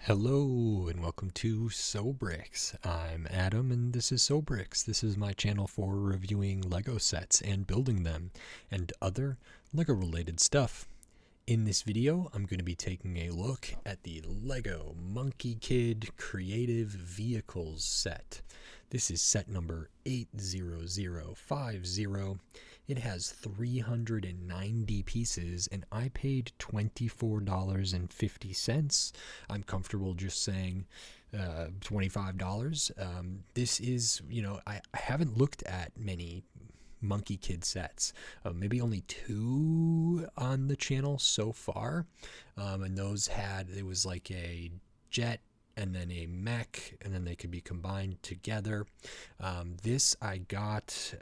Hello and welcome to SoBricks. I'm Adam and this is SoBricks. This is my channel for reviewing Lego sets and building them and other Lego related stuff. In this video, I'm going to be taking a look at the Lego Monkey Kid Creative Vehicles set. This is set number 80050. It has 390 pieces and I paid $24.50. I'm comfortable just saying $25. This is, I haven't looked at many Monkey Kid sets, maybe only 2 on the channel so far, and those it was like a jet and then a mech, and then they could be combined together. This I got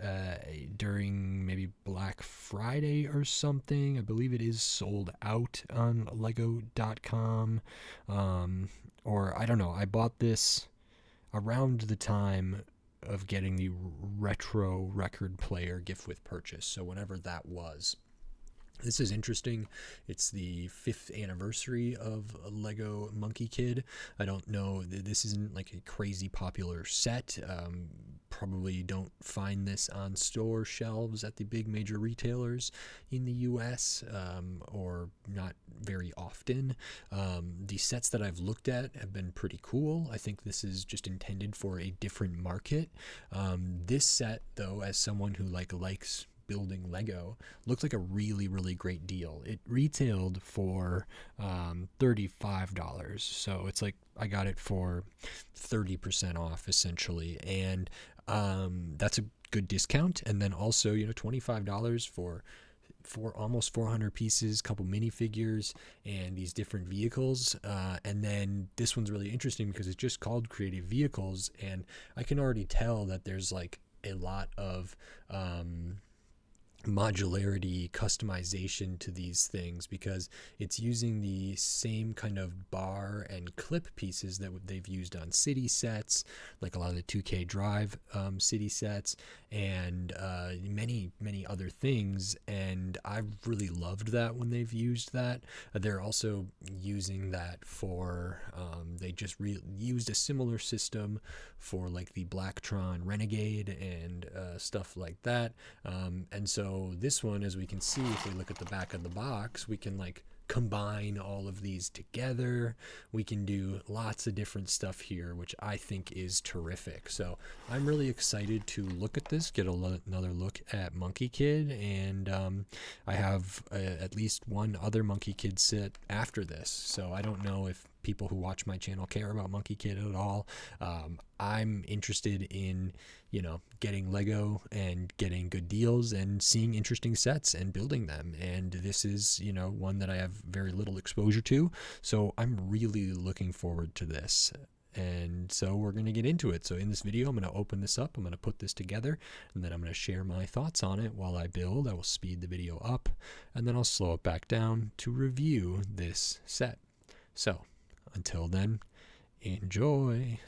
during maybe Black Friday or something. I believe it is sold out on lego.com, or I don't know. I bought this around the time of getting the retro record player gift with purchase, so whenever that was. This is interesting. It's the 5th anniversary of Lego Monkey Kid. I don't know, this isn't like a crazy popular set. Probably don't find this on store shelves at the big major retailers in the US, or not very often. The sets that I've looked at have been pretty cool. I think this is just intended for a different market. This set, though, as someone who likes building Lego, looks like a really great deal. It retailed for $35, so it's like I got it for 30% off essentially, and that's a good discount. And then also, $25 for almost 400 pieces, couple minifigures, and these different vehicles. And then this one's really interesting because it's just called Creative Vehicles, and I can already tell that there's like a lot of modularity, customization to these things, because it's using the same kind of bar and clip pieces that they've used on city sets, like a lot of the 2K Drive city sets, and many other things. And I've really loved that when they've used that. They're also using that for they just used a similar system for like the Blacktron Renegade and stuff like that. And so this one, as we can see, if we look at the back of the box, we can like combine all of these together. We can do lots of different stuff here, which I think is terrific. So I'm really excited to look at this, get another look at Monkey Kid, and I have at least one other Monkey Kid set after this. So I don't know if people who watch my channel care about Monkey Kid at all. I'm interested in, getting Lego and getting good deals and seeing interesting sets and building them. And this is, one that I have very little exposure to. So I'm really looking forward to this. And so we're going to get into it. So in this video, I'm going to open this up. I'm going to put this together, and then I'm going to share my thoughts on it while I build. I will speed the video up, and then I'll slow it back down to review this set. So until then, enjoy.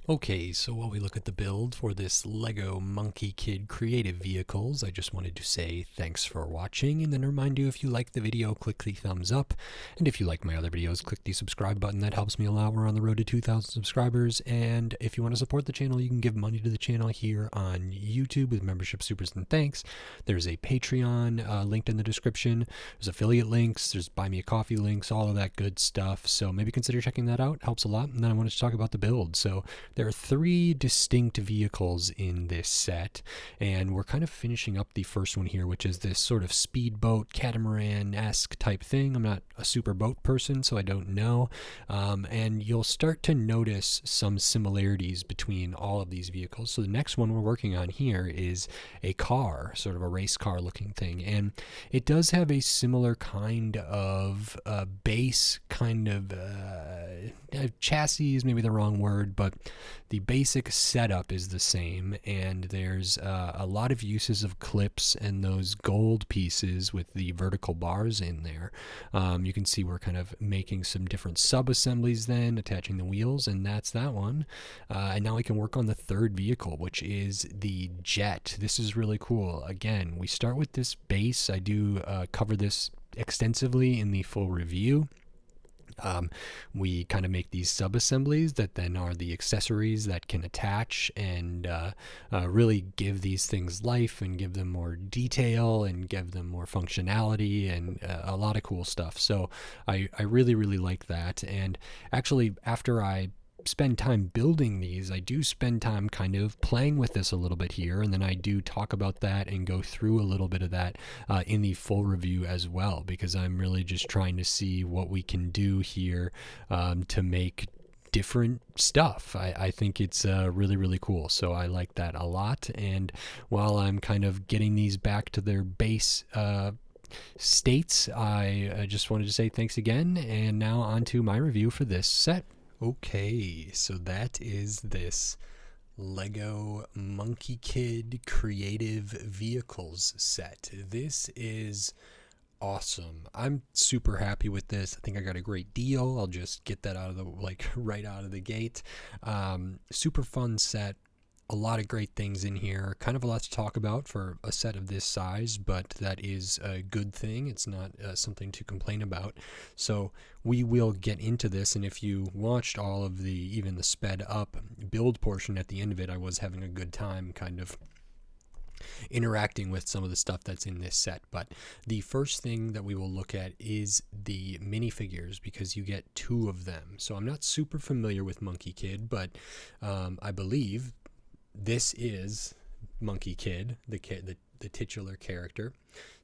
Okay, so while we look at the build for this Lego Monkey Kid Creative Vehicles, I just wanted to say thanks for watching, and then remind you, if you like the video, click the thumbs up, and if you like my other videos, click the subscribe button. That helps me a lot. We're on the road to 2,000 subscribers, and if you want to support the channel, you can give money to the channel here on YouTube with membership supers and thanks. There's a Patreon linked in the description. There's affiliate links, there's buy me a coffee links, all of that good stuff, so maybe consider checking that out. It helps a lot. And then I wanted to talk about the build. So there are 3 distinct vehicles in this set, and we're kind of finishing up the first one here, which is this sort of speedboat, catamaran-esque type thing. I'm not a super boat person, so I don't know. And you'll start to notice some similarities between all of these vehicles. So the next one we're working on here is a car, sort of a race car looking thing, and it does have a similar kind of base, kind of chassis is maybe the wrong word, but the basic setup is the same, and there's a lot of uses of clips and those gold pieces with the vertical bars in there. You can see we're kind of making some different sub-assemblies then, attaching the wheels, and that's that one. And now we can work on the third vehicle, which is the jet. This is really cool. Again, we start with this base. I do cover this extensively in the full review. We kind of make these sub-assemblies that then are the accessories that can attach and really give these things life and give them more detail and give them more functionality and a lot of cool stuff. So I really, really like that. And actually, after I spend time building these, I do spend time kind of playing with this a little bit here, and then I do talk about that and go through a little bit of that in the full review as well, because I'm really just trying to see what we can do here to make different stuff. I think it's really, really cool. So I like that a lot. And while I'm kind of getting these back to their base states, I just wanted to say thanks again. And now on to my review for this set. Okay, so that is this Lego Monkie Kid Creative Vehicles set. This is awesome. I'm super happy with this. I think I got a great deal. I'll just get that out of the, right out of the gate. Super fun set. A lot of great things in here. Kind of a lot to talk about for a set of this size, but that is a good thing. It's not something to complain about. So we will get into this, and if you watched all of even the sped up build portion at the end of it, I was having a good time kind of interacting with some of the stuff that's in this set. But the first thing that we will look at is the minifigures, because you get 2 of them. So I'm not super familiar with Monkie Kid, but I believe this is Monkie Kid, the titular character.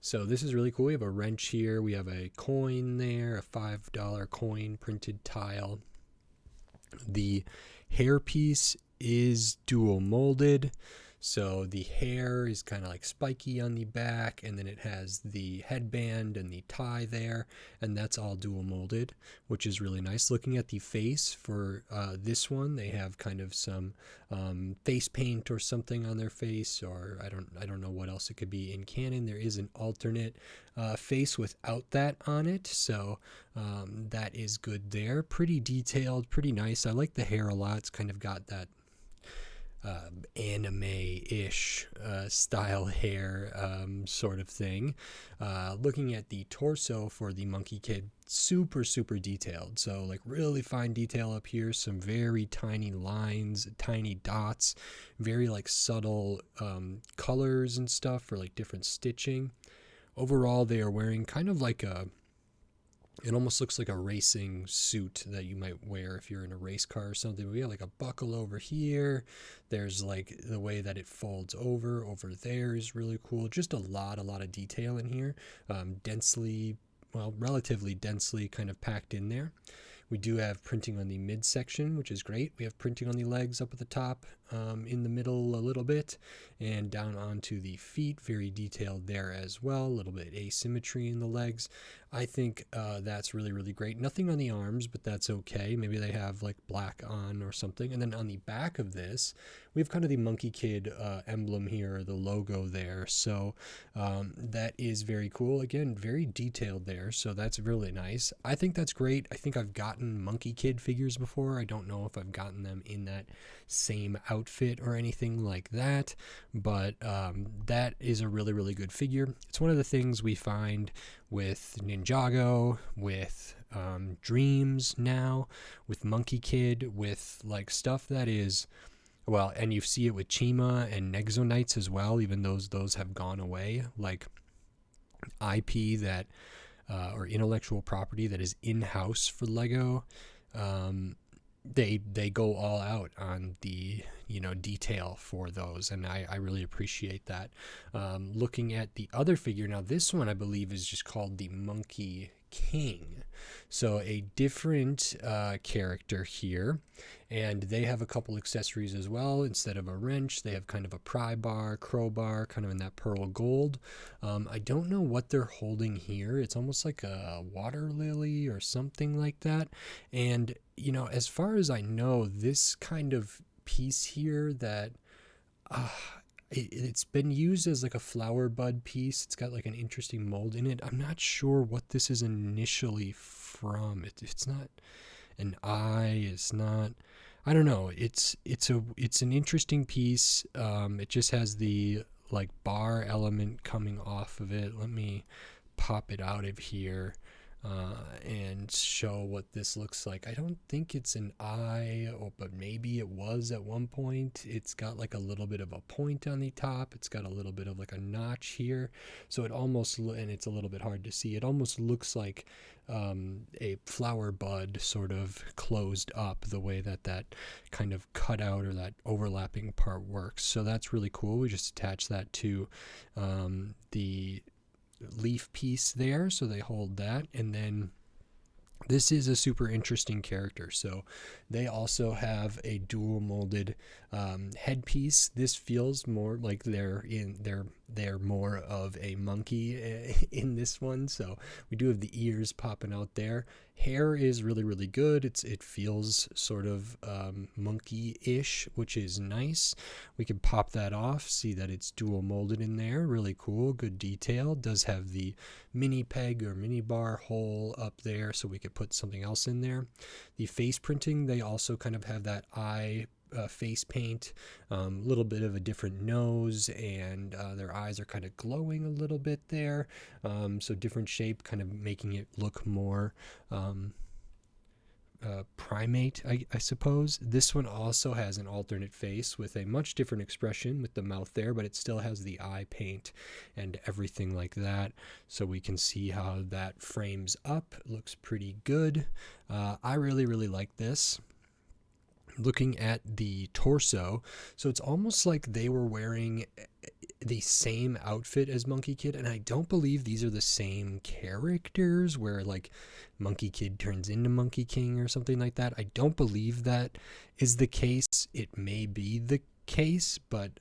So this is really cool. We have a wrench here. We have a coin there, a $5 coin printed tile. The hairpiece is dual molded. So the hair is kind of like spiky on the back, and then it has the headband and the tie there, and that's all dual molded, which is really nice. Looking at the face for this one, they have kind of some face paint or something on their face, or I don't know what else it could be. In canon, there is an alternate face without that on it, so that is good there. Pretty detailed, pretty nice. I like the hair a lot. It's kind of got that anime-ish style hair sort of thing. Looking at the torso for the Monkie Kid, super detailed. So like really fine detail up here, some very tiny lines, tiny dots, very like subtle colors and stuff for like different stitching. Overall, they are wearing kind of like it almost looks like a racing suit that you might wear if you're in a race car or something. We have like a buckle over here. There's like the way that it folds over there is really cool. Just a lot of detail in here. Relatively densely kind of packed in there. We do have printing on the midsection, which is great. We have printing on the legs up at the top, in the middle a little bit, and down onto the feet, very detailed there as well. A little bit asymmetry in the legs. I think that's really great. Nothing on the arms, but that's okay. Maybe they have like black on or something. And then on the back of this, we have kind of the Monkie Kid emblem here, the logo there. So that is very cool. Again, very detailed there. So that's really nice. I think that's great. I think I've gotten Monkie Kid figures before. I don't know if I've gotten them in that same outfit or anything like that, but that is a really good figure. It's one of the things we find with Ninjago, with Dreams now, with Monkie Kid, with like stuff that is, well, and you see it with Chima and Nexonites as well, even those have gone away, like IP that or intellectual property that is in-house for Lego. They go all out on the detail for those, and I really appreciate that. Looking at the other figure now, this one I believe is just called the Monkey King, so a different character here, and they have a couple accessories as well. Instead of a wrench, they have kind of a pry bar, crowbar, kind of in that pearl gold. I don't know what they're holding here. It's almost like a water lily or something like that. And as far as I know, this kind of piece here that it's been used as like a flower bud piece. It's got like an interesting mold in it. I'm not sure what this is initially from. It's not an eye. It's not. I don't know. It's an interesting piece. It just has the like bar element coming off of it. Let me pop it out of here. and show what this looks like. I don't think it's an eye, but maybe it was at one point. It's got like a little bit of a point on the top. It's got a little bit of like a notch here. So it almost, and it's a little bit hard to see, it almost looks like a flower bud sort of closed up, the way that that kind of cutout or that overlapping part works. So that's really cool. We just attach that to the leaf piece there, so they hold that. And then this is a super interesting character. So they also have a dual molded headpiece. This feels more like they're more of a monkey in this one. So we do have the ears popping out there. Hair is really, really good. It feels sort of monkey-ish, which is nice. We can pop that off, see that it's dual molded in there. Really cool, good detail. Does have the mini peg or mini bar hole up there, so we could put something else in there. The face printing, they also kind of have that eye face paint, little bit of a different nose, and their eyes are kind of glowing a little bit there, so different shape, kind of making it look more primate, I suppose. This one also has an alternate face with a much different expression with the mouth there, but it still has the eye paint and everything like that, so we can see how that frames up. It looks pretty good. I really, really like this. Looking at the torso, so it's almost like they were wearing the same outfit as Monkey Kid, and I don't believe these are the same characters where like Monkey Kid turns into Monkey King or something like that. I don't believe that is the case. It may be the case, but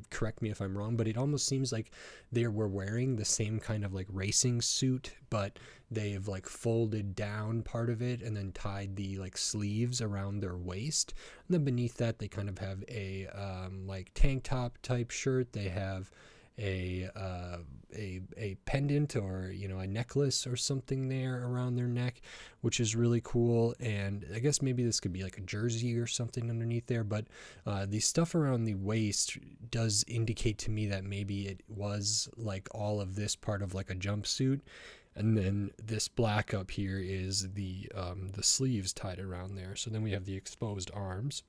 correct me if I'm wrong, but it almost seems like they were wearing the same kind of like racing suit, but they've like folded down part of it and then tied the like sleeves around their waist. And then beneath that, they kind of have a like tank top type shirt. They have a pendant, or a necklace or something there around their neck, which is really cool. And I guess maybe this could be like a jersey or something underneath there, but the stuff around the waist does indicate to me that maybe it was like all of this part of like a jumpsuit, and then this black up here is the sleeves tied around there. So then we have the exposed arms.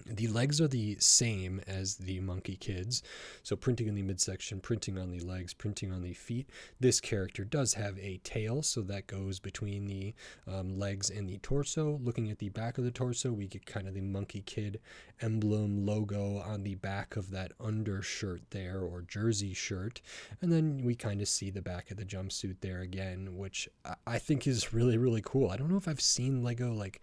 The legs are the same as the Monkey Kids, so printing in the midsection, printing on the legs, printing on the feet. This character does have a tail, so that goes between the legs and the torso. Looking at the back of the torso, we get kind of the Monkey Kid emblem logo on the back of that undershirt there, or jersey shirt, and then we kind of see the back of the jumpsuit there again, which I think is really, really cool. I don't know if I've seen Lego like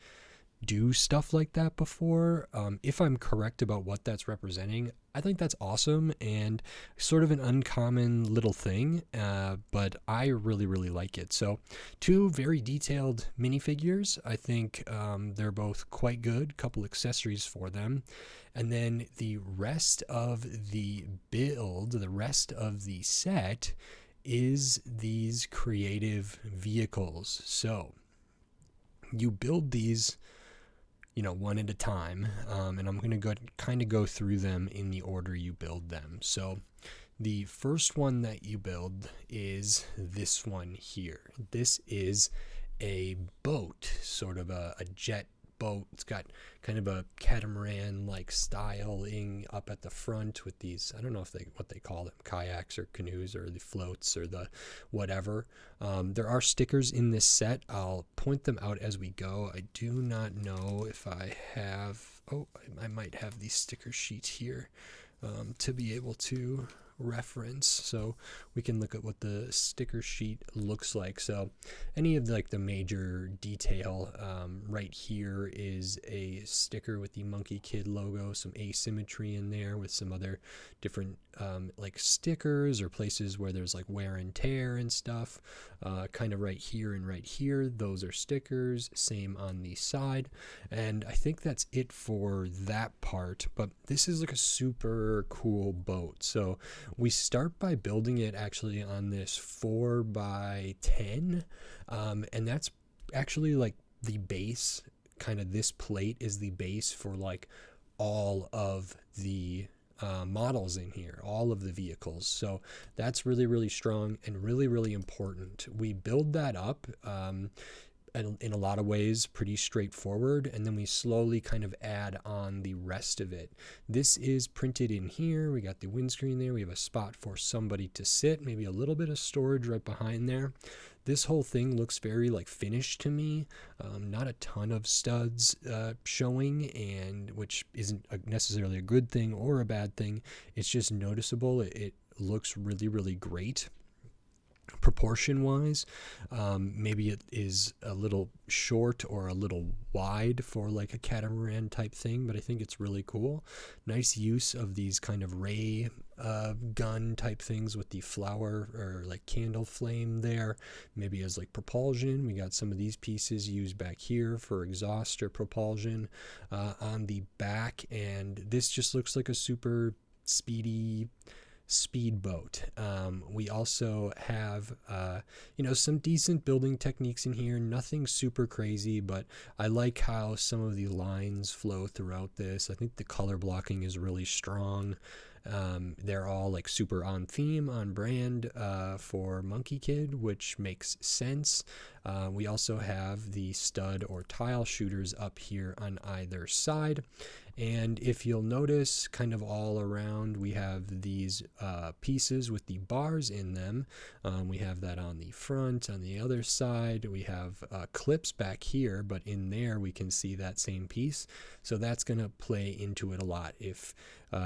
do stuff like that before. If I'm correct about what that's representing, I think that's awesome and sort of an uncommon little thing, but I really, really like it. So two very detailed minifigures. I think they're both quite good. Couple accessories for them. And then the rest of the build, the rest of the set, is these creative vehicles. So you build these one at a time, and I'm going to go through them in the order you build them. So the first one that you build is this one here. This is a boat, sort of a jet boat. It's got kind of a catamaran like styling up at the front with these, I don't know what they call them, kayaks or canoes or the floats or the whatever. There are stickers in this set. I'll point them out as we go. I do not know if I have, I might have these sticker sheets here to be able to reference, so we can look at what the sticker sheet looks like. So any of like the major detail, right here is a sticker with the Monkey Kid logo, some asymmetry in there with some other different like stickers or places where there's like wear and tear and stuff, kind of right here and right here. Those are stickers, same on the side, and I think that's it for that part. But this is like a super cool boat. So we start by building it actually on this 4x10, and that's actually like the base. Kind of this plate is the base for like all of the models in here, all of the vehicles. So that's really, really strong and really, really important. We build that up in a lot of ways pretty straightforward, and then we slowly kind of add on the rest of it. This is printed in here. We got the windscreen there. We have a spot for somebody to sit, maybe a little bit of storage right behind there. This whole thing looks very like finished to me. Not a ton of studs showing, and which isn't necessarily a good thing or a bad thing. It's just noticeable. It looks really, really great. Proportion wise, maybe it is a little short or a little wide for like a catamaran type thing, but I think it's really cool. Nice use of these kind of ray gun type things with the flower or like candle flame there, maybe as like propulsion. We got some of these pieces used back here for exhaust or propulsion on the back, and this just looks like a super speedy speedboat. We also have some decent building techniques in here, nothing super crazy, but I like how some of the lines flow throughout this. I think the color blocking is really strong. They're all like super on theme, on brand for Monkie Kid, which makes sense. We also have the stud or tile shooters up here on either side. And if you'll notice, kind of all around, we have these pieces with the bars in them. We have that on the front. On the other side, we have clips back here, but in there we can see that same piece. So that's going to play into it a lot. If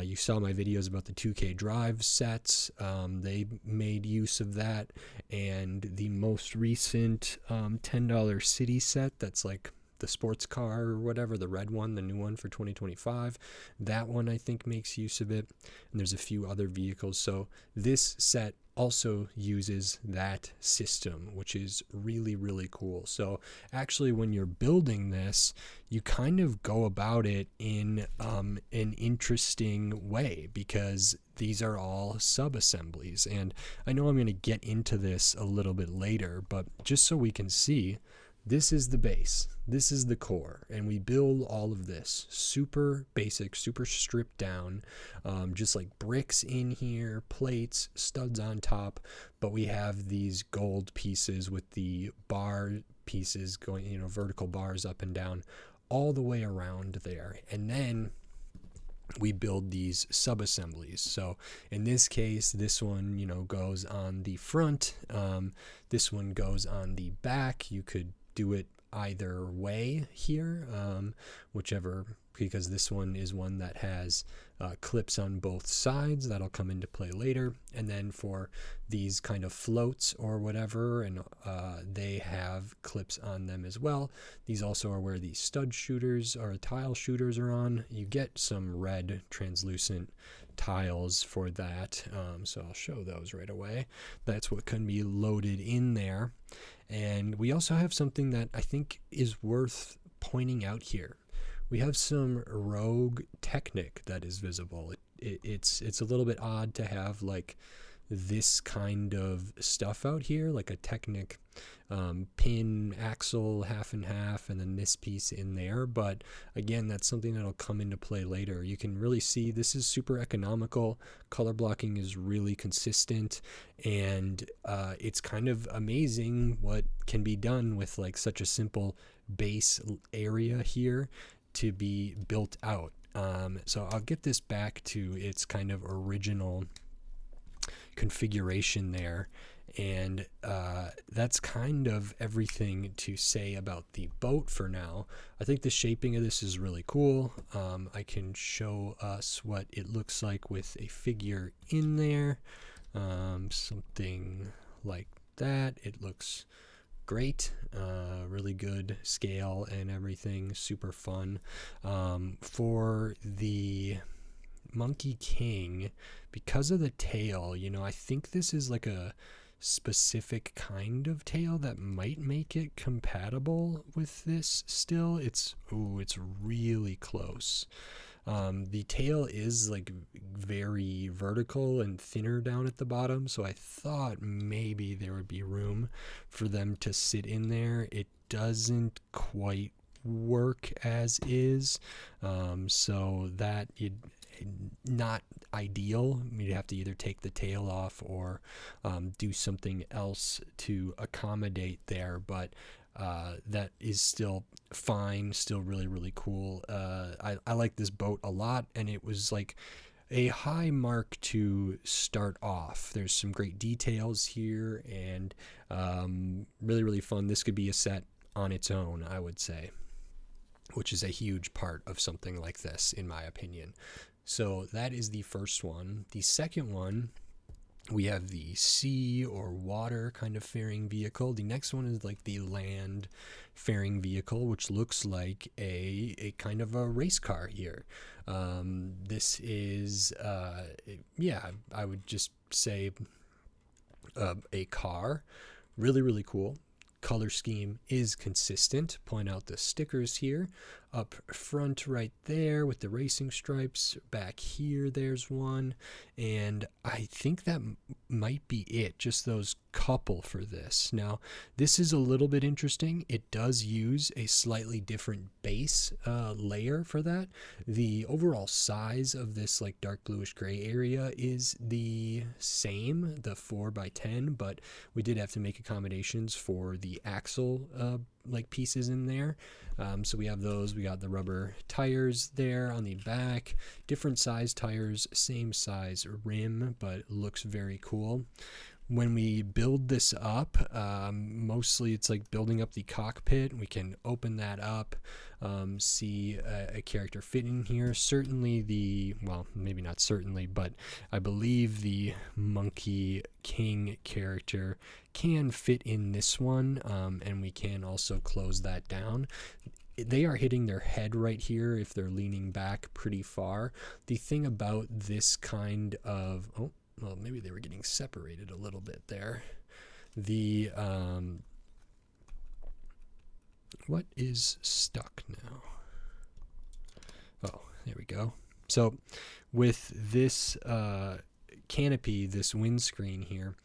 you saw my videos about the 2K drive sets, they made use of that. And the most recent $10 city set, that's like the sports car or whatever, the red one, the new one for 2025, that one I think makes use of it. And there's a few other vehicles. So this set also uses that system, which is really, really cool. So actually when you're building this, you kind of go about it in an interesting way, because these are all sub-assemblies. And I know I'm going to get into this a little bit later, but just so we can see, this is the base, this is the core, and we build all of this super basic, super stripped down, just like bricks in here, plates, studs on top, but we have these gold pieces with the bar pieces going, vertical bars up and down all the way around there. And then we build these sub-assemblies. So in this case, this one, goes on the front, this one goes on the back. You could do it either way here, whichever, because this one is one that has clips on both sides. That'll come into play later. And then for these kind of floats or whatever, and they have clips on them as well. These also are where the stud shooters or tile shooters are on. You get some red translucent tiles for that, so I'll show those right away. That's what can be loaded in there. And we also have something that I think is worth pointing out here. We have some rogue Technic that is visible. It's a little bit odd to have like this kind of stuff out here, like a Technic pin axle half and half, and then this piece in there. But again, that's something that'll come into play later. You can really see this is super economical. Color blocking is really consistent, and it's kind of amazing what can be done with like such a simple base area here to be built out. So I'll get this back to its kind of original configuration there, and that's kind of everything to say about the boat for now. I think the shaping of this is really cool. I can show us what it looks like with a figure in there, something like that. It looks great, really good scale and everything, super fun. For the Monkey King, because of the tail, I think this is like a specific kind of tail that might make it compatible with this still. It's really close. The tail is like very vertical and thinner down at the bottom, so I thought maybe there would be room for them to sit in there. It doesn't quite work as is, so that not ideal. You'd have to either take the tail off or do something else to accommodate there, but that is still fine, still really, really cool. I like this boat a lot, and it was like a high mark to start off. There's some great details here, and really, really fun. This could be a set on its own, I would say, which is a huge part of something like this, in my opinion. So that is the first one. The second one, we have the sea or water kind of faring vehicle. The next one is like the land faring vehicle, which looks like a kind of a race car here. This is, yeah, I would just say a car. Really, really cool. Color scheme is consistent. Point out the stickers here. Up front right there with the racing stripes. Back here there's one. And I think that might be it. Just those couple for this. Now, this is a little bit interesting. It does use a slightly different base layer for that. The overall size of this like dark bluish gray area is the same, the 4x10, but we did have to make accommodations for the axle like pieces in there. So we have those. We got the rubber tires there on the back, different size tires, same size rim, but looks very cool. When we build this up, mostly it's like building up the cockpit. We can open that up, see a character fit in here. Certainly well, maybe not certainly, but I believe the Monkey King character can fit in this one, and we can also close that down. They are hitting their head right here if they're leaning back pretty far. The thing about this kind of, well, maybe they were getting separated a little bit there. The, what is stuck now? Oh, there we go. So with this canopy, this windscreen here,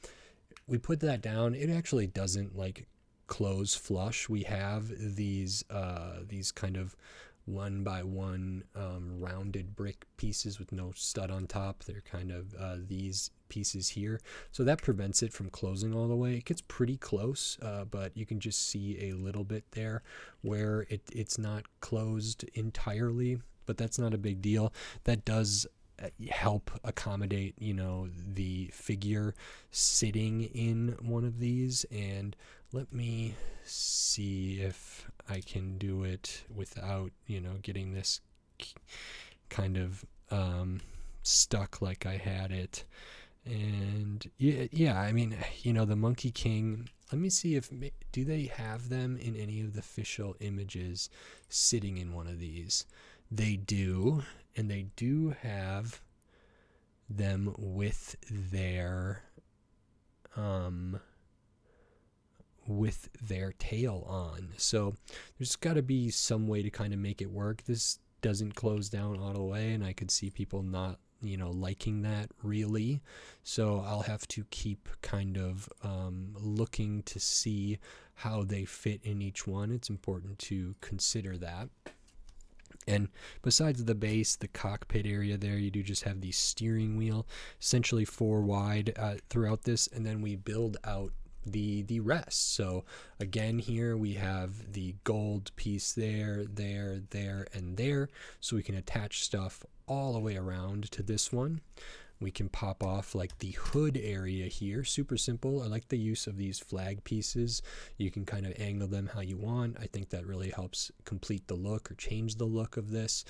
we put that down. It actually doesn't like close flush. We have these kind of 1x1 rounded brick pieces with no stud on top. They're kind of these pieces here, so that prevents it from closing all the way. It gets pretty close, but you can just see a little bit there where it's not closed entirely, but that's not a big deal. That does help accommodate, you know, the figure sitting in one of these. And let me see if I can do it without, you know, getting this kind of stuck like I had it. And yeah, I mean, you know, the Monkey King, let me see if, do they have them in any of the official images sitting in one of these? They do, and they do have them with their tail on. So there's got to be some way to kind of make it work. This doesn't close down all the way, and I could see people not, you know, liking that really. So I'll have to keep kind of looking to see how they fit in each one. It's important to consider that. And besides the base, the cockpit area there, you do just have the steering wheel, essentially 4 wide throughout this, and then we build out the rest. So again, here we have the gold piece there, and there, so we can attach stuff all the way around to this one. We can pop off like the hood area here, super simple. I like the use of these flag pieces. You can kind of angle them how you want. I think that really helps complete the look or change the look of this.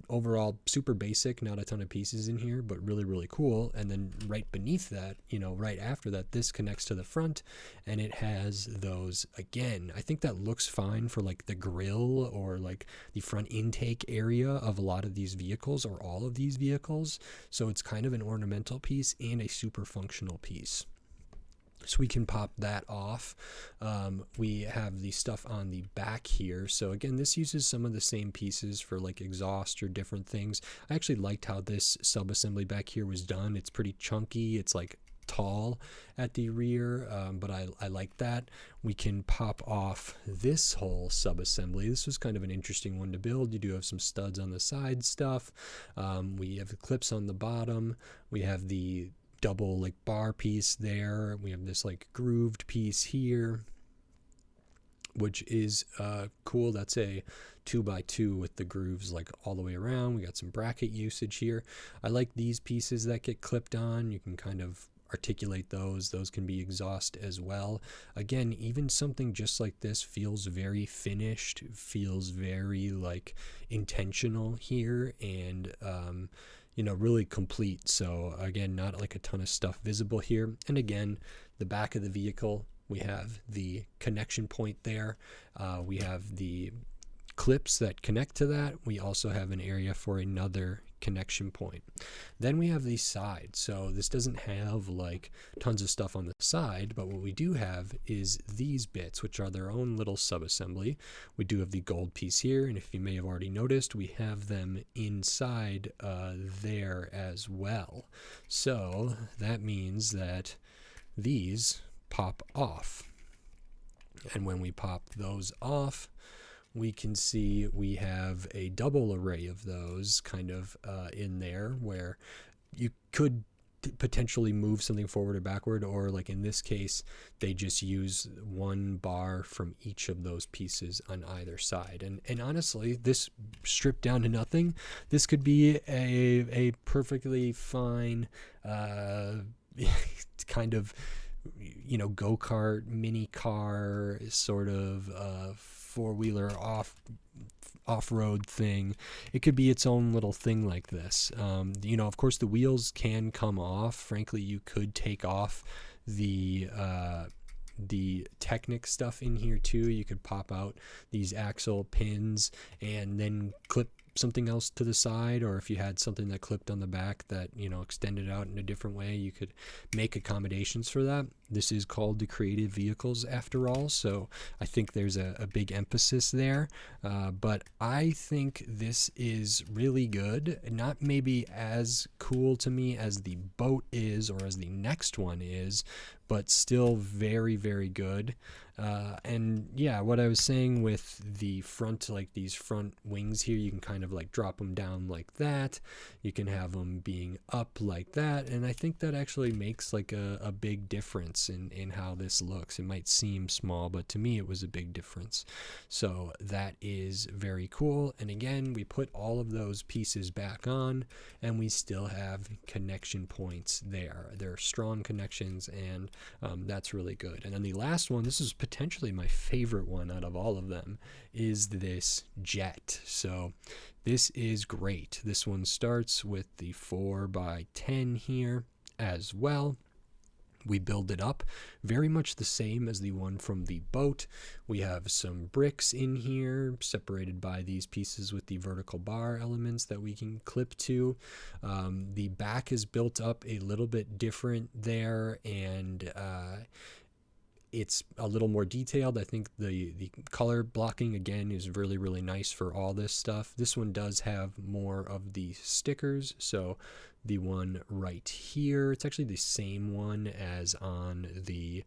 Overall, super basic, not a ton of pieces in here, but really, really cool. And then right beneath that, you know, right after that, this connects to the front, and it has those again. I think that looks fine for like the grill or like the front intake area of a lot of these vehicles or all of these vehicles. So it's kind of an ornamental piece and a super functional piece. So we can pop that off. We have the stuff on the back here. So again, this uses some of the same pieces for like exhaust or different things. I actually liked how this sub-assembly back here was done. It's pretty chunky. It's like tall at the rear, but I like that. We can pop off this whole sub-assembly. This was kind of an interesting one to build. You do have some studs on the side stuff. We have the clips on the bottom. We have the double like bar piece there. We have this like grooved piece here, which is cool. That's a 2x2 with the grooves like all the way around. We got some bracket usage here. I like these pieces that get clipped on. You can kind of articulate those. Those can be exhaust as well. Again, even something just like this feels very finished, feels very like intentional here, and you know, really complete. So again, not like a ton of stuff visible here. And again, the back of the vehicle, we have the connection point there. We have the clips that connect to that. We also have an area for another connection point. Then we have the side. So this doesn't have like tons of stuff on the side, but what we do have is these bits, which are their own little sub-assembly. We do have the gold piece here, and if you may have already noticed, we have them inside there as well. So that means that these pop off, and when we pop those off, we can see we have a double array of those kind of in there, where you could potentially move something forward or backward, or like in this case, they just use one bar from each of those pieces on either side. And honestly, this stripped down to nothing, this could be a perfectly fine kind of, you know, go-kart, mini car sort of four-wheeler off-road thing. It could be its own little thing like this. You know, of course, the wheels can come off. Frankly, you could take off the Technic stuff in here too. You could pop out these axle pins and then clip something else to the side, or if you had something that clipped on the back that, you know, extended out in a different way, you could make accommodations for that. This is called the creative vehicles after all, so I think there's a big emphasis there, but I think this is really good. Not maybe as cool to me as the boat is, or as the next one is, but still very, very good. And yeah, what I was saying with the front, like these front wings here, you can kind of like drop them down like that. You can have them being up like that. And I think that actually makes like a big difference in how this looks. It might seem small, but to me it was a big difference. So that is very cool. And again, we put all of those pieces back on, and we still have connection points there. They're strong connections, and that's really good. And then the last one, this is potentially my favorite one out of all of them, is this jet. So this is great. This one starts with the 4x10 here as well. We build it up very much the same as the one from the boat. We have some bricks in here separated by these pieces with the vertical bar elements that we can clip to. The back is built up a little bit different there, and it's a little more detailed. I think the color blocking again is really, really nice for all this stuff. This one does have more of the stickers. So the one right here, it's actually the same one as on the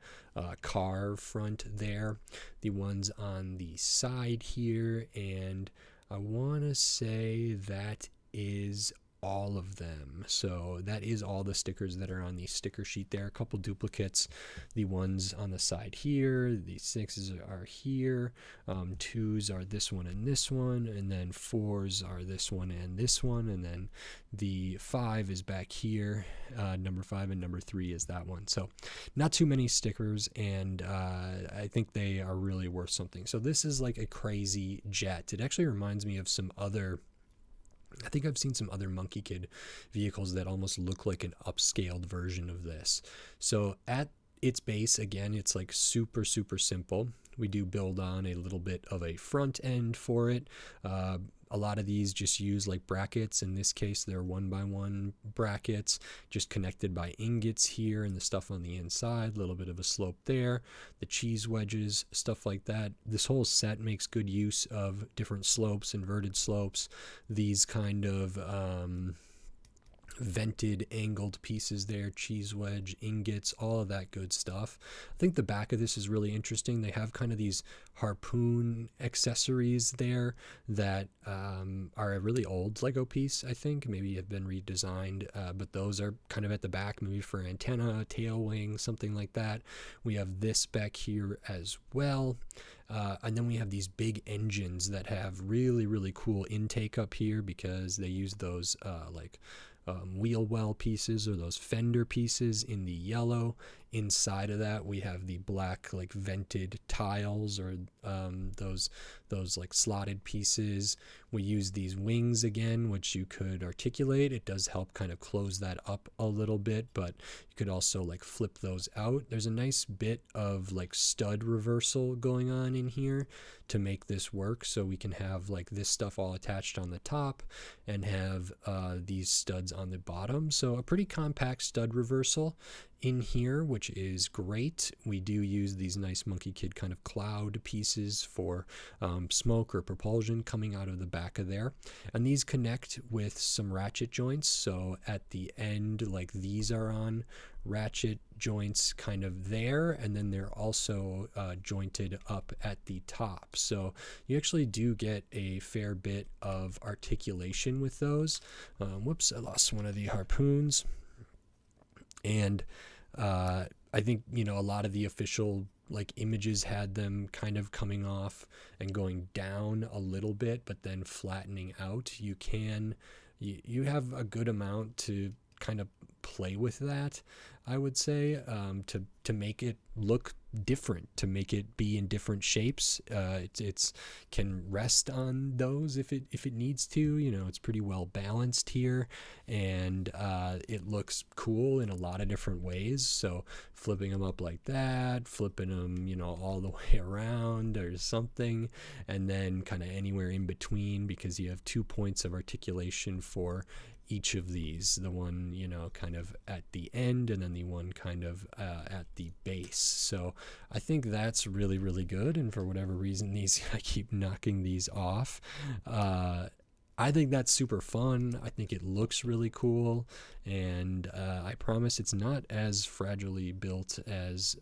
car front there. The ones on the side here, and I want to say that is all of them. So that is all the stickers that are on the sticker sheet there. A couple duplicates. The ones on the side here, the 6s are here, 2s are this one and this one, and then 4s are this one and this one, and then the 5 is back here. Number 5 and number 3 is that one. So not too many stickers, and I think they are really worth something. So this is like a crazy jet. It actually reminds me of some other, I think I've seen some other Monkie Kid vehicles that almost look like an upscaled version of this. So at its base, again, it's like super, super simple. We do build on a little bit of a front end for it. A lot of these just use like brackets. In this case, they're 1x1 brackets, just connected by ingots here, and the stuff on the inside, a little bit of a slope there, the cheese wedges, stuff like that. This whole set makes good use of different slopes, inverted slopes, these kind of vented angled pieces there, cheese wedge, ingots, all of that good stuff. I think the back of this is really interesting. They have kind of these harpoon accessories there that are a really old Lego piece, I think, maybe have been redesigned, but those are kind of at the back, maybe for antenna, tail wing, something like that. We have this back here as well. And then we have these big engines that have really, really cool intake up here because they use those wheel well pieces, or those fender pieces in the yellow. Inside of that we have the black like vented tiles, or those like slotted pieces. We use these wings again, which you could articulate. It does help kind of close that up a little bit, but you could also like flip those out. There's a nice bit of like stud reversal going on in here to make this work, so we can have like this stuff all attached on the top and have these studs on the bottom. So a pretty compact stud reversal in here, which is great. We do use these nice Monkie Kid kind of cloud pieces for smoke or propulsion coming out of the back of there, and these connect with some ratchet joints. So at the end, like, these are on ratchet joints kind of there, and then they're also jointed up at the top, so you actually do get a fair bit of articulation with those. Whoops, I lost one of the harpoons. And I think, you know, a lot of the official like images had them kind of coming off and going down a little bit, but then flattening out. You have a good amount to kind of play with that, I would say, to make it look different, to make it be in different shapes. It's can rest on those if it needs to. You know, it's pretty well balanced here, and it looks cool in a lot of different ways. So flipping them up like that, flipping them, you know, all the way around or something, and then kind of anywhere in between, because you have 2 points of articulation for each of these, the one, you know, kind of at the end, and then the one kind of at the base. So I think that's really, really good, and for whatever reason I keep knocking these off. I think that's super fun. I think it looks really cool, and I promise it's not as fragilely built as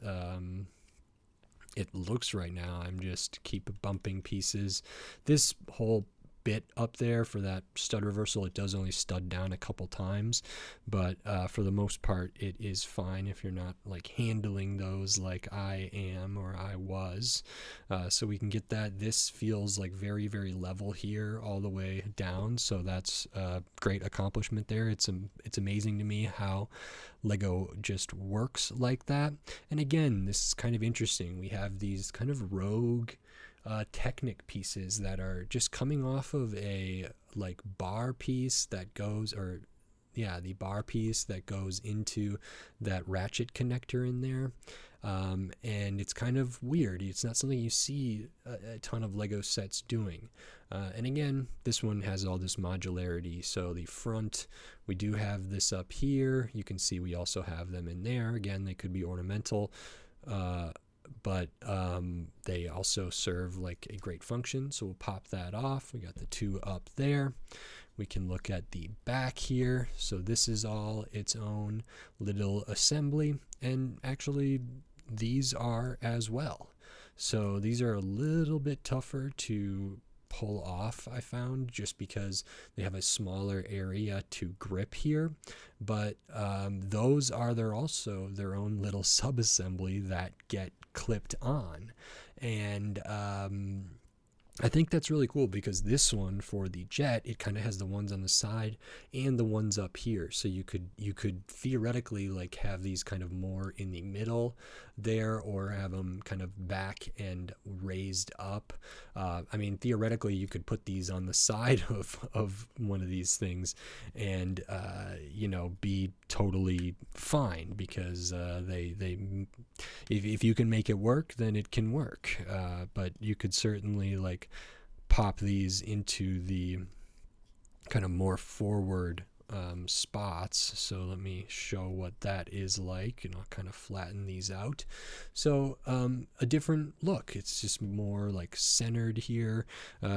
it looks right now. I'm just keep bumping pieces. This whole bit up there for that stud reversal, it does only stud down a couple times, but for the most part it is fine if you're not like handling those like I am or I was. So we can get that. This feels like very, very level here all the way down, so that's a great accomplishment there. It's amazing to me how Lego just works like that. And again, this is kind of interesting. We have these kind of rogue Technic pieces that are just coming off of a like bar piece that goes, or yeah, the bar piece that goes into that ratchet connector in there. And it's kind of weird. It's not something you see a ton of Lego sets doing. And again, this one has all this modularity. So the front, we do have this up here. You can see we also have them in there. Again, they could be ornamental, but they also serve like a great function. So we'll pop that off. We got the two up there. We can look at the back here. So this is all its own little assembly, and actually these are as well. So these are a little bit tougher to pull off, I found, just because they have a smaller area to grip here, but those are also their own little sub-assembly that get clipped on. And I think that's really cool, because this one for the jet, it kind of has the ones on the side and the ones up here. So you could theoretically like have these kind of more in the middle there, or have them kind of back and raised up. I mean, theoretically you could put these on the side of one of these things and you know, be totally fine, because if you can make it work, then it can work. But you could certainly like pop these into the kind of more forward spots. So let me show what that is like, and I'll kind of flatten these out. So a different look. It's just more like centered here,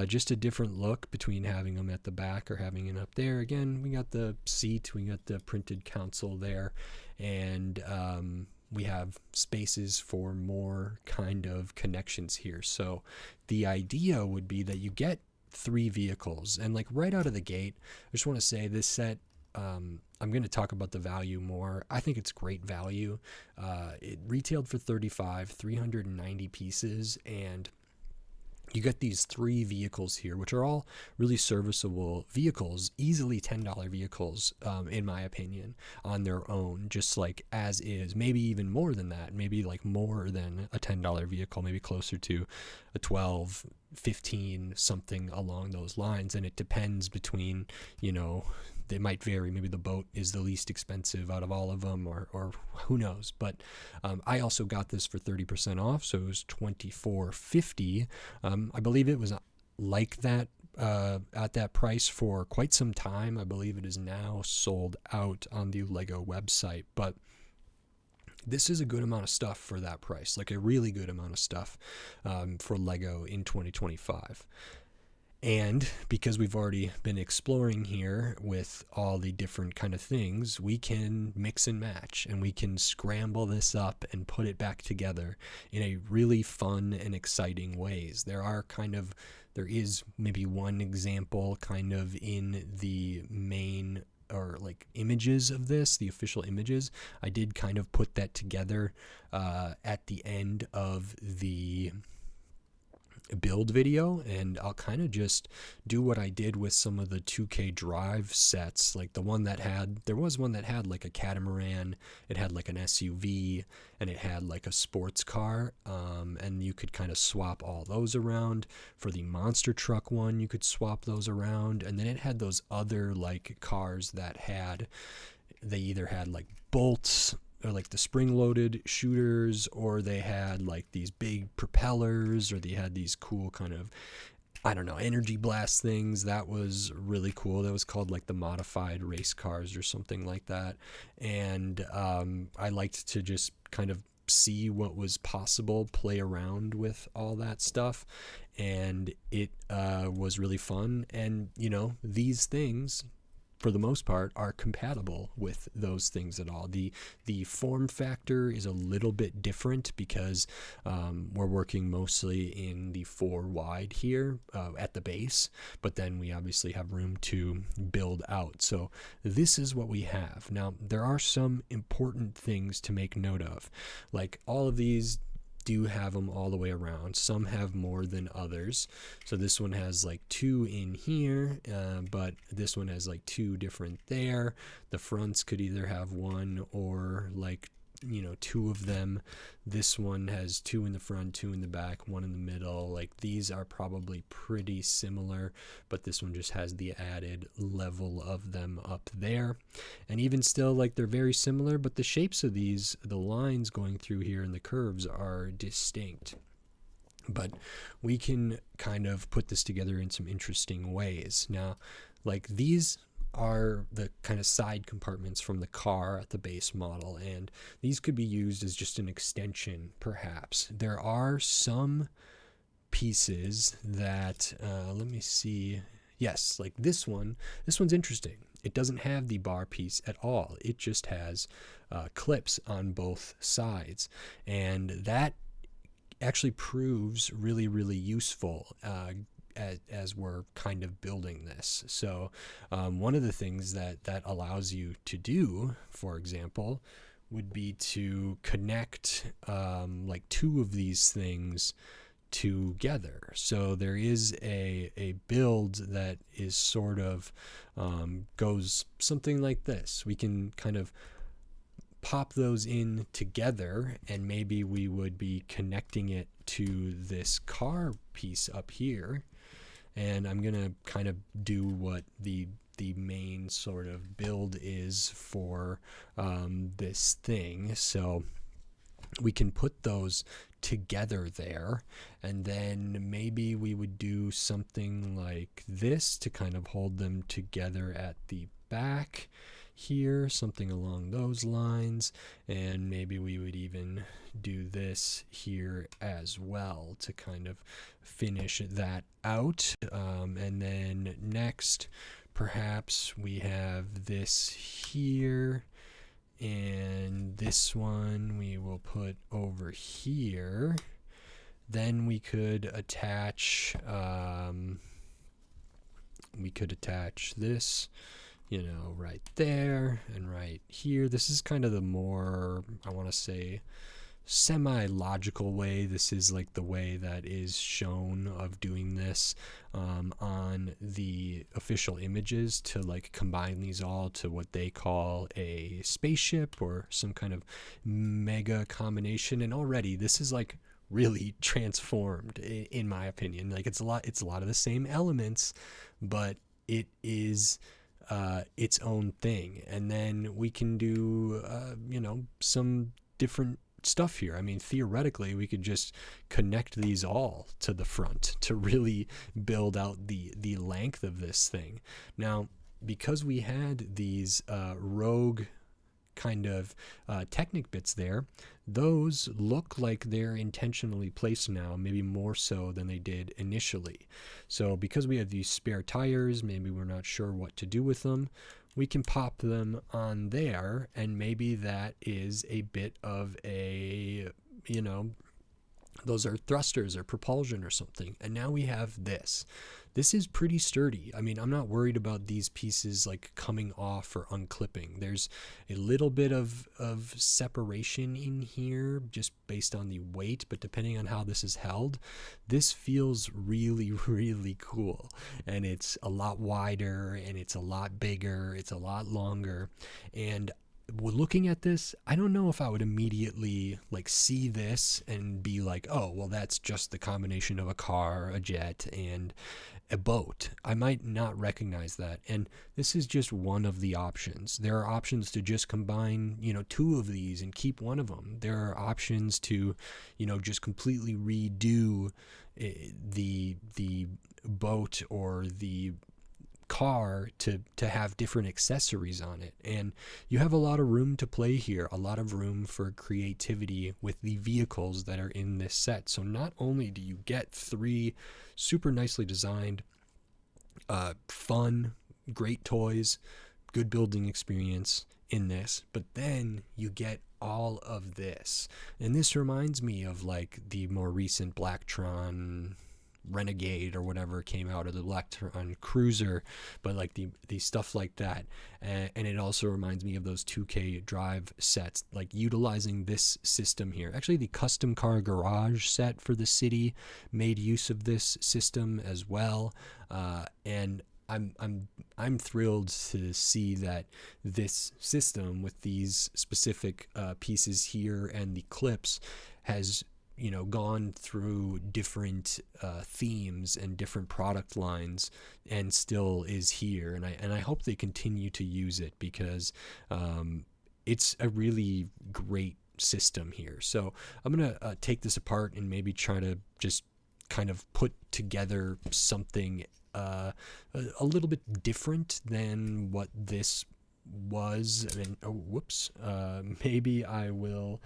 just a different look between having them at the back or having it up there. Again, we got the seat, we got the printed console there, and we have spaces for more kind of connections here. So the idea would be that you get 3 vehicles, and like right out of the gate, I just want to say this set, I'm going to talk about the value more. I think it's great value. It retailed for $35, 390 pieces, and you get these 3 vehicles here, which are all really serviceable vehicles, easily $10 vehicles, in my opinion, on their own, just like as is, maybe even more than that, maybe like more than a $10 vehicle, maybe closer to a 12, 15, something along those lines. And it depends between, you know, they might vary. Maybe the boat is the least expensive out of all of them, or who knows. But I also got this for 30% off, so it was $24.50. I believe it was like that at that price for quite some time. I believe it is now sold out on the Lego website, but this is a good amount of stuff for that price, like a really good amount of stuff for Lego in 2025. And because we've already been exploring here with all the different kind of things, we can mix and match, and we can scramble this up and put it back together in a really fun and exciting ways. There is maybe one example kind of in the main or like images of this, the official images. I did kind of put that together at the end of the build video, and I'll kind of just do what I did with some of the 2K drive sets, like there was one that had like a catamaran, it had like an SUV, and it had like a sports car, and you could kind of swap all those around. For the monster truck one, you could swap those around, and then it had those other like cars that they either had like bolts or like the spring-loaded shooters, or they had like these big propellers, or they had these cool kind of, I don't know, energy blast things. That was really cool. That was called like the modified race cars or something like that. And I liked to just kind of see what was possible, play around with all that stuff, and it was really fun. And you know, these things, for the most part, are compatible with those things at all. The form factor is a little bit different because we're working mostly in the 4 wide here at the base, but then we obviously have room to build out. So this is what we have. Now, there are some important things to make note of. Like all of these do have them all the way around. Some have more than others. So this one has like 2 in here, but this one has like 2 different there. The fronts could either have 1 or like, you know, 2 of them. This one has 2 in the front, 2 in the back, 1 in the middle. Like these are probably pretty similar, but this one just has the added level of them up there. And even still, like they're very similar, but the shapes of these, the lines going through here and the curves are distinct. But we can kind of put this together in some interesting ways. Now, like these are the kind of side compartments from the car at the base model, and these could be used as just an extension perhaps. There are some pieces that let me see, yes, like this one's interesting. It doesn't have the bar piece at all. It just has clips on both sides, and that actually proves really, really useful as we're kind of building this. So one of the things that allows you to do, for example, would be to connect like 2 of these things together. So there is a build that is sort of goes something like this. We can kind of pop those in together, and maybe we would be connecting it to this car piece up here. And I'm going to kind of do what the main sort of build is for this thing. So we can put those together there, and then maybe we would do something like this to kind of hold them together at the back here, something along those lines, and maybe we would even do this here as well to kind of finish that out. And then next, perhaps we have this here, and this one we will put over here. Then we could attach this, you know, right there and right here. This is kind of the more, I want to say, semi-logical way. This is like the way that is shown of doing this on the official images, to like combine these all to what they call a spaceship or some kind of mega combination. And already this is like really transformed, in my opinion. Like it's a lot of the same elements, but it is its own thing. And then we can do you know, some different stuff here. I mean, theoretically we could just connect these all to the front to really build out the length of this thing. Now, because we had these rogue kind of Technic bits there, those look like they're intentionally placed now, maybe more so than they did initially. So because we have these spare tires, maybe we're not sure what to do with them, we can pop them on there, and maybe that is a bit of a, you know, those are thrusters or propulsion or something. And now we have this. This is pretty sturdy. I mean, I'm not worried about these pieces like coming off or unclipping. There's a little bit of separation in here just based on the weight, but depending on how this is held, this feels really, really cool. And it's a lot wider, and it's a lot bigger, it's a lot longer. And looking at this, I don't know if I would immediately like see this and be like, oh, well, that's just the combination of a car, a jet, and a boat. I might not recognize that. And this is just one of the options. There are options to just combine, you know, two of these and keep one of them. There are options to, you know, just completely redo the boat or the car to have different accessories on it. And you have a lot of room to play here, a lot of room for creativity with the vehicles that are in this set. So not only do you get 3 super nicely designed, fun, great toys, good building experience in this, but then you get all of this. And this reminds me of like the more recent Blacktron Renegade or whatever came out of the Blacktron Cruiser, but like the stuff like that. And it also reminds me of those 2K drive sets, like utilizing this system here. Actually, the custom car garage set for the city made use of this system as well. And I'm thrilled to see that this system with these specific pieces here and the clips has, you know, gone through different themes and different product lines and still is here. And I hope they continue to use it, because it's a really great system here. So I'm going to take this apart and maybe try to just kind of put together something a little bit different than what this was. I mean, oh, whoops. Maybe I will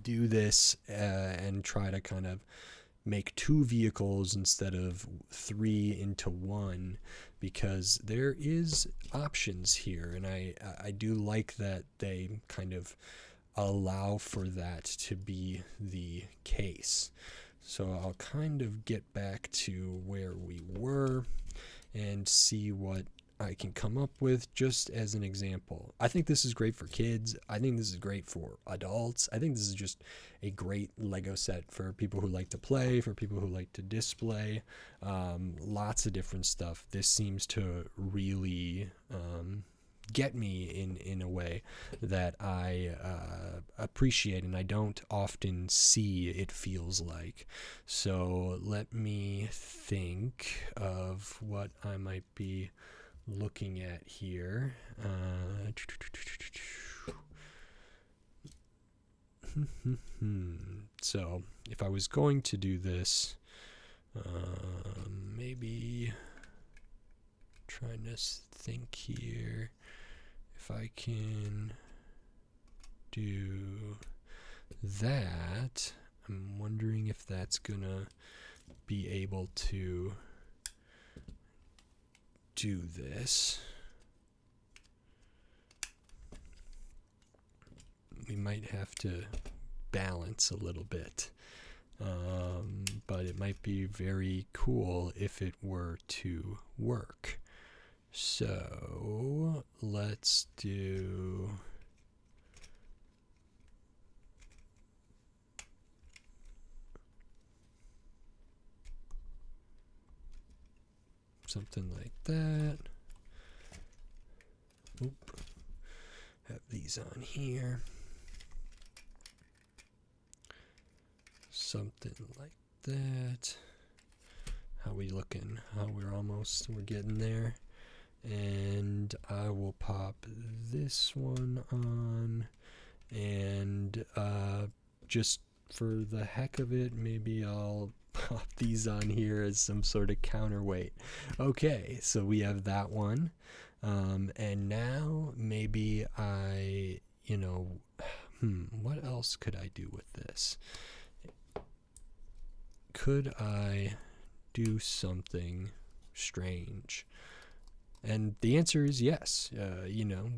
do this and try to kind of make 2 vehicles instead of 3 into 1, because there is options here, and I do like that they kind of allow for that to be the case. So I'll kind of get back to where we were and see what I can come up with just as an example. I think this is great for kids. I think this is great for adults. I think this is just a great Lego set for people who like to play, for people who like to display. Lots of different stuff. This seems to really get me in a way that I appreciate and I don't often see, it feels like. So let me think of what I might be looking at here. So if I was going to do this, maybe trying to think here if I can do that. I'm wondering if that's gonna be able to do this. We might have to balance a little bit, but it might be very cool if it were to work. So let's do something like that. Oop. Have these on here. Something like that. How we looking? We're getting there. And I will pop this one on, and just for the heck of it, maybe I'll pop these on here as some sort of counterweight. Okay, so we have that one. And now maybe I, what else could I do with this? Could I do something strange? And the answer is yes.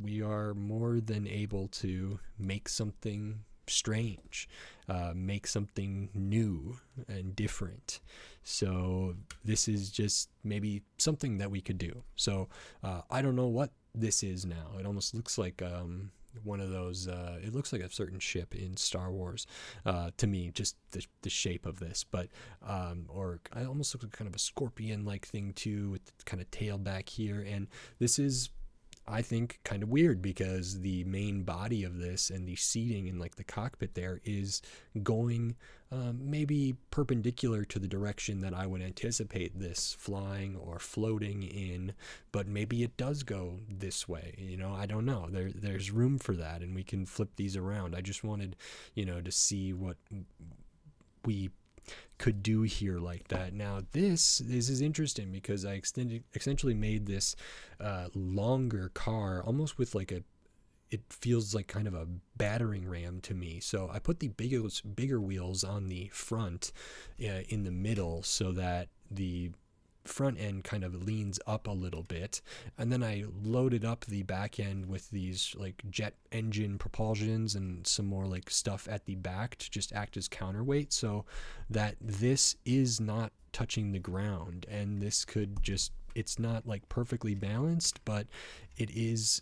We are more than able to make something strange, make something new and different. So this is just maybe something that we could do. So I don't know what this is now. It almost looks like one of those, it looks like a certain ship in Star Wars to me, just the shape of this, but or I almost look like kind of a scorpion like thing too, with the kind of tail back here. And this is, I think, kind of weird because the main body of this and the seating in like the cockpit there is going maybe perpendicular to the direction that I would anticipate this flying or floating in, but maybe it does go this way. I don't know. There's room for that, and we can flip these around. I just wanted, to see what we could do here like that. Now this is interesting because I essentially made this longer car, almost with like it feels like kind of a battering ram to me. So I put the bigger wheels on the front in the middle so that the front end kind of leans up a little bit, and then I loaded up the back end with these like jet engine propulsions and some more like stuff at the back to just act as counterweight, so that this is not touching the ground, and this could just, it's not like perfectly balanced, but it is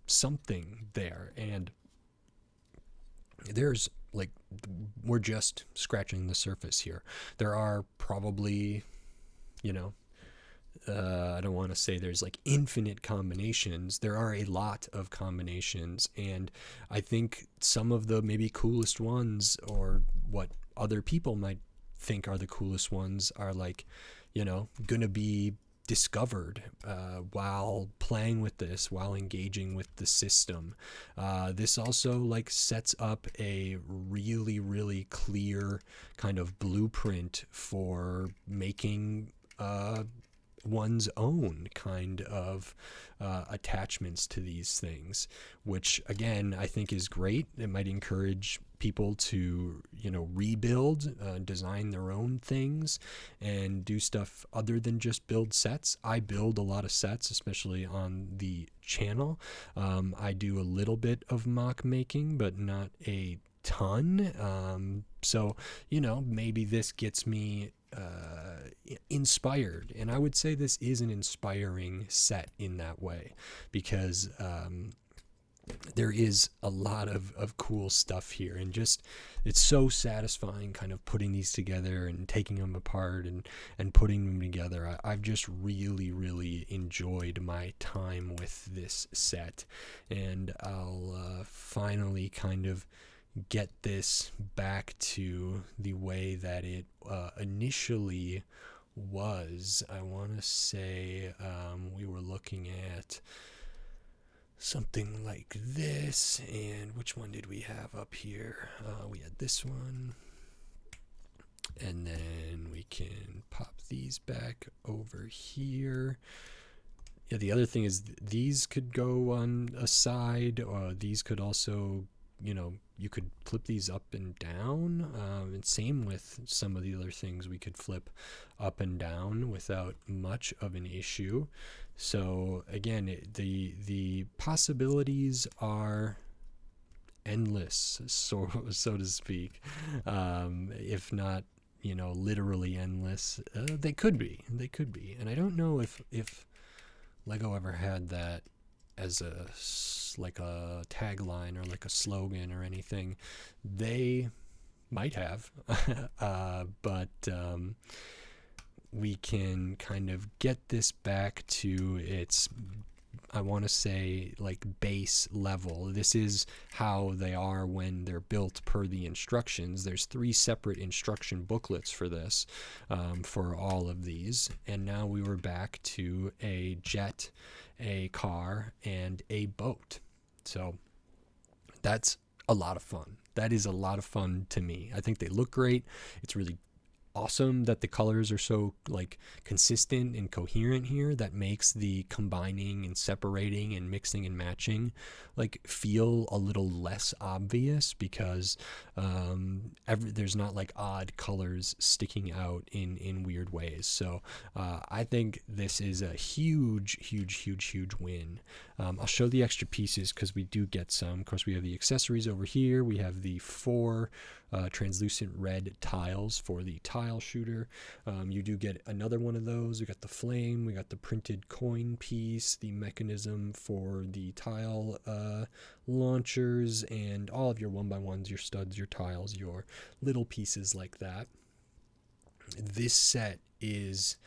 something there. And there's like, we're just scratching the surface here. There are probably, I don't want to say there's like infinite combinations. There are a lot of combinations, and I think some of the maybe coolest ones, or what other people might think are the coolest ones, are like, gonna be discovered while playing with this, while engaging with the system. This also like sets up a really, really clear kind of blueprint for making one's own kind of attachments to these things, which again I think is great. It might encourage people to rebuild, design their own things, and do stuff other than just build sets. I build a lot of sets, especially on the channel. I do a little bit of mock making, but not a ton. So maybe this gets me inspired, and I would say this is an inspiring set in that way, because there is a lot of cool stuff here, and just it's so satisfying kind of putting these together and taking them apart and putting them together. I've just really, really enjoyed my time with this set, and I'll finally kind of get this back to the way that it initially was. I want to say we were looking at something like this, and which one did we have up here? We had this one, and then we can pop these these back over here. Yeah, the other thing is these could go on a side, or these could also, you could flip these up and down. And same with some of the other things, we could flip up and down without much of an issue. So again, the possibilities are endless, so to speak. If not, literally endless. They could be. And I don't know if Lego ever had that as a tagline or like a slogan or anything. They might have, but we can kind of get this back to its, I want to say, like base level. This is how they are when they're built per the instructions. There's 3 separate instruction booklets for this, for all of these. And now we were back to a jet, a car, and a boat. So that's a lot of fun. That is a lot of fun to me. I think they look great. It's really awesome that the colors are so like consistent and coherent here. That makes the combining and separating and mixing and matching like feel a little less obvious, because there's not like odd colors sticking out in weird ways. So I think this is a huge win. I'll show the extra pieces because we do get some. Of course, we have the accessories over here. We have the 4 translucent red tiles for the tile shooter. You do get another one of those. We got the flame, we got the printed coin piece, the mechanism for the tile launchers, and all of your 1x1s, your studs, your tiles, your little pieces like that. This set is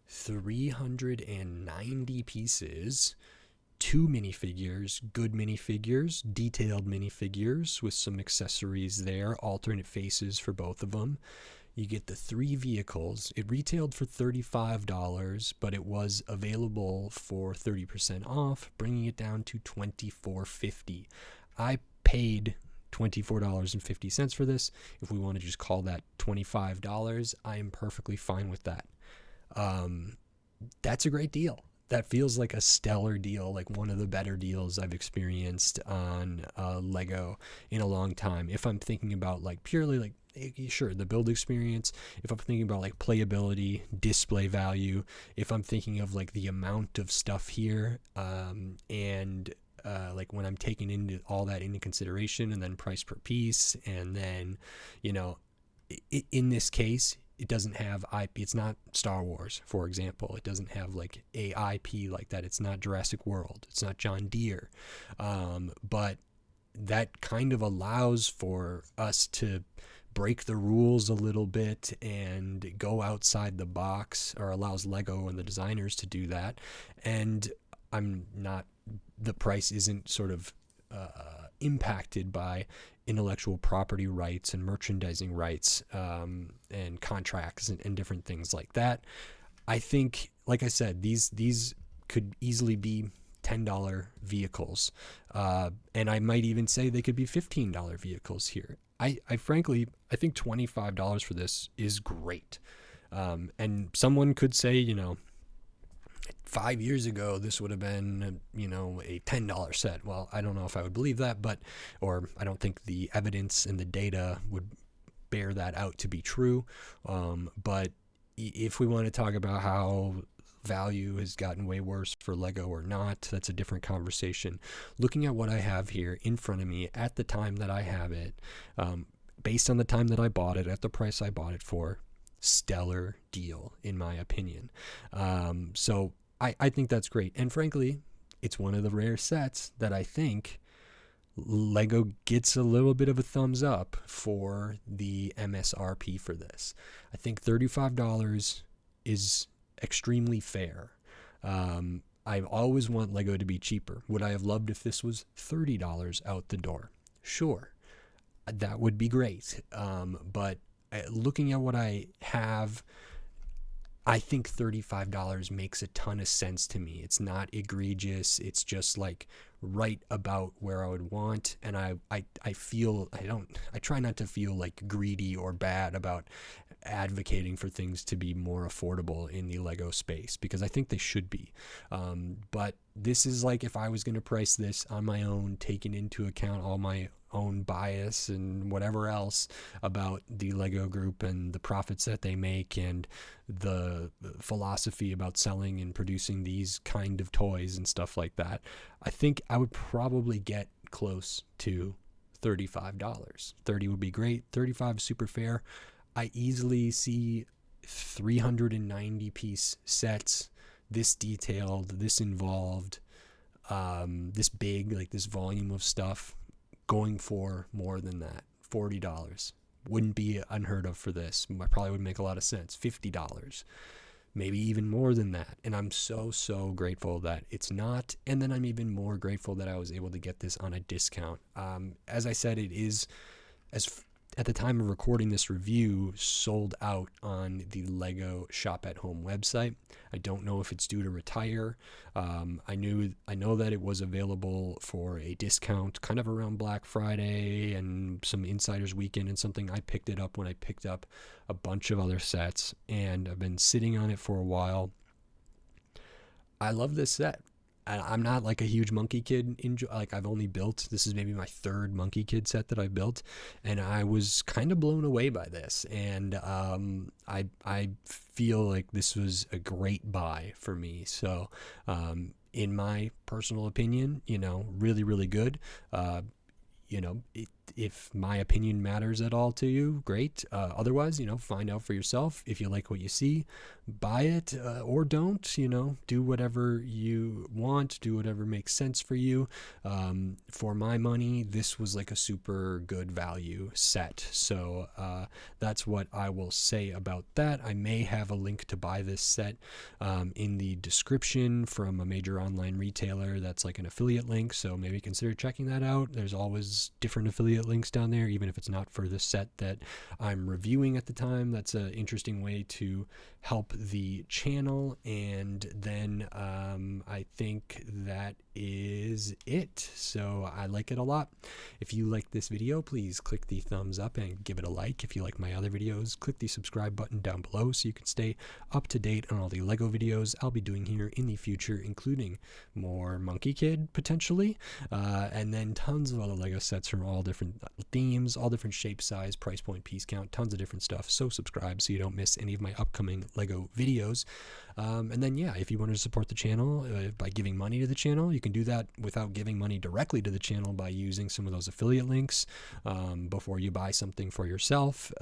390 pieces. 2 minifigures, good minifigures, detailed minifigures with some accessories there, alternate faces for both of them. You get the 3 vehicles. It retailed for $35, but it was available for 30% off, bringing it down to $24.50. I paid $24.50 for this. If we want to just call that $25, I am perfectly fine with that. That's a great deal. That feels like a stellar deal, like one of the better deals I've experienced on Lego in a long time. If I'm thinking about like purely like, sure, the build experience, if I'm thinking about like playability, display value, if I'm thinking of like the amount of stuff here, and like when I'm taking into all that into consideration, and then price per piece, and then, in this case, it doesn't have IP. It's not Star Wars, for example. It doesn't have like a IP like that. It's not Jurassic World. It's not John Deere. But that kind of allows for us to break the rules a little bit and go outside the box, or allows Lego and the designers to do that. And the price isn't sort of impacted by intellectual property rights and merchandising rights, and contracts and different things like that. I think, like I said, these could easily be $10 vehicles, and I might even say they could be $15 vehicles here. I frankly, I think $25 for this is great. And someone could say, 5 years ago, this would have been, a $10 set. Well, I don't know if I would believe that, or I don't think the evidence and the data would bear that out to be true. But if we want to talk about how value has gotten way worse for Lego or not, that's a different conversation. Looking at what I have here in front of me at the time that I have it, based on the time that I bought it, at the price I bought it for, stellar deal, in my opinion. So I think that's great. And frankly, it's one of the rare sets that I think Lego gets a little bit of a thumbs up for the MSRP for this. I think $35 is extremely fair. I always want Lego to be cheaper. Would I have loved if this was $30 out the door? Sure, that would be great. But looking at what I have, I think $35 makes a ton of sense to me. It's not egregious. It's just like right about where I would want. And I feel, I try not to feel like greedy or bad about advocating for things to be more affordable in the Lego space, because I think they should be. But this is like, if I was going to price this on my own, taking into account all my own bias and whatever else about the Lego group and the profits that they make and the philosophy about selling and producing these kind of toys and stuff like that, I think I would probably get close to $35. 30 would be great. 35 is super fair. I easily see 390 piece sets, this detailed, this involved, this big, like this volume of stuff, going for more than that. $40 wouldn't be unheard of for this. I probably would make a lot of sense. $50, maybe even more than that. And I'm so grateful that it's not. And then I'm even more grateful that I was able to get this on a discount. As I said, it is, at the time of recording this review, sold out on the Lego Shop at Home website. I don't know if it's due to retire. I know that it was available for a discount kind of around Black Friday and some Insiders Weekend and something. I picked it up when I picked up a bunch of other sets, and I've been sitting on it for a while. I love this set. I'm not like a huge Monkie Kid. Like, I've only built, this is maybe my third Monkie Kid set that I built, and I was kind of blown away by this. And I feel like this was a great buy for me. So in my personal opinion, really good. If my opinion matters at all to you, great. Otherwise, find out for yourself. If you like what you see, buy it, or don't. Do whatever you want, do whatever makes sense for you. For my money, this was like a super good value set. So that's what I will say about that. I may have a link to buy this set in the description from a major online retailer that's like an affiliate link, so maybe consider checking that out. There's always different affiliate links down there, even if it's not for the set that I'm reviewing at the time. That's an interesting way to help the channel. And then I think that is it. So I like it a lot. If you like this video, please click the thumbs up and give it a like. If you like my other videos, click the subscribe button down below so you can stay up to date on all the Lego videos I'll be doing here in the future, including more Monkie Kid potentially, and then tons of other Lego sets from all different themes, all different shape, size, price point, piece count, tons of different stuff. So subscribe so you don't miss any of my upcoming Lego videos. And then, yeah, if you want to support the channel by giving money to the channel, you can do that without giving money directly to the channel by using some of those affiliate links before you buy something for yourself.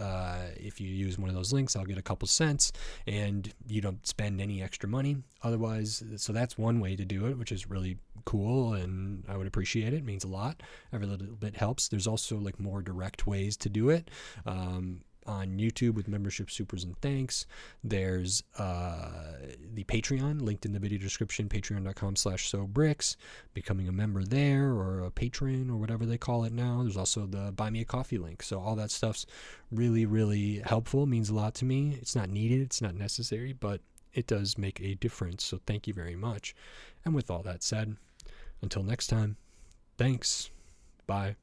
If you use one of those links, I'll get a couple cents and you don't spend any extra money otherwise. So that's one way to do it, which is really cool, and I would appreciate it. It means a lot. Every little bit helps. There's also like more direct ways to do it. On YouTube with membership supers and thanks. There's the Patreon linked in the video description, patreon.com/SoBricks, becoming a member there, or a patron, or whatever they call it now. There's also the buy me a coffee link. So all that stuff's really helpful, means a lot to me. It's not needed, it's not necessary, but it does make a difference. So thank you very much. And with all that said, until next time, thanks. Bye.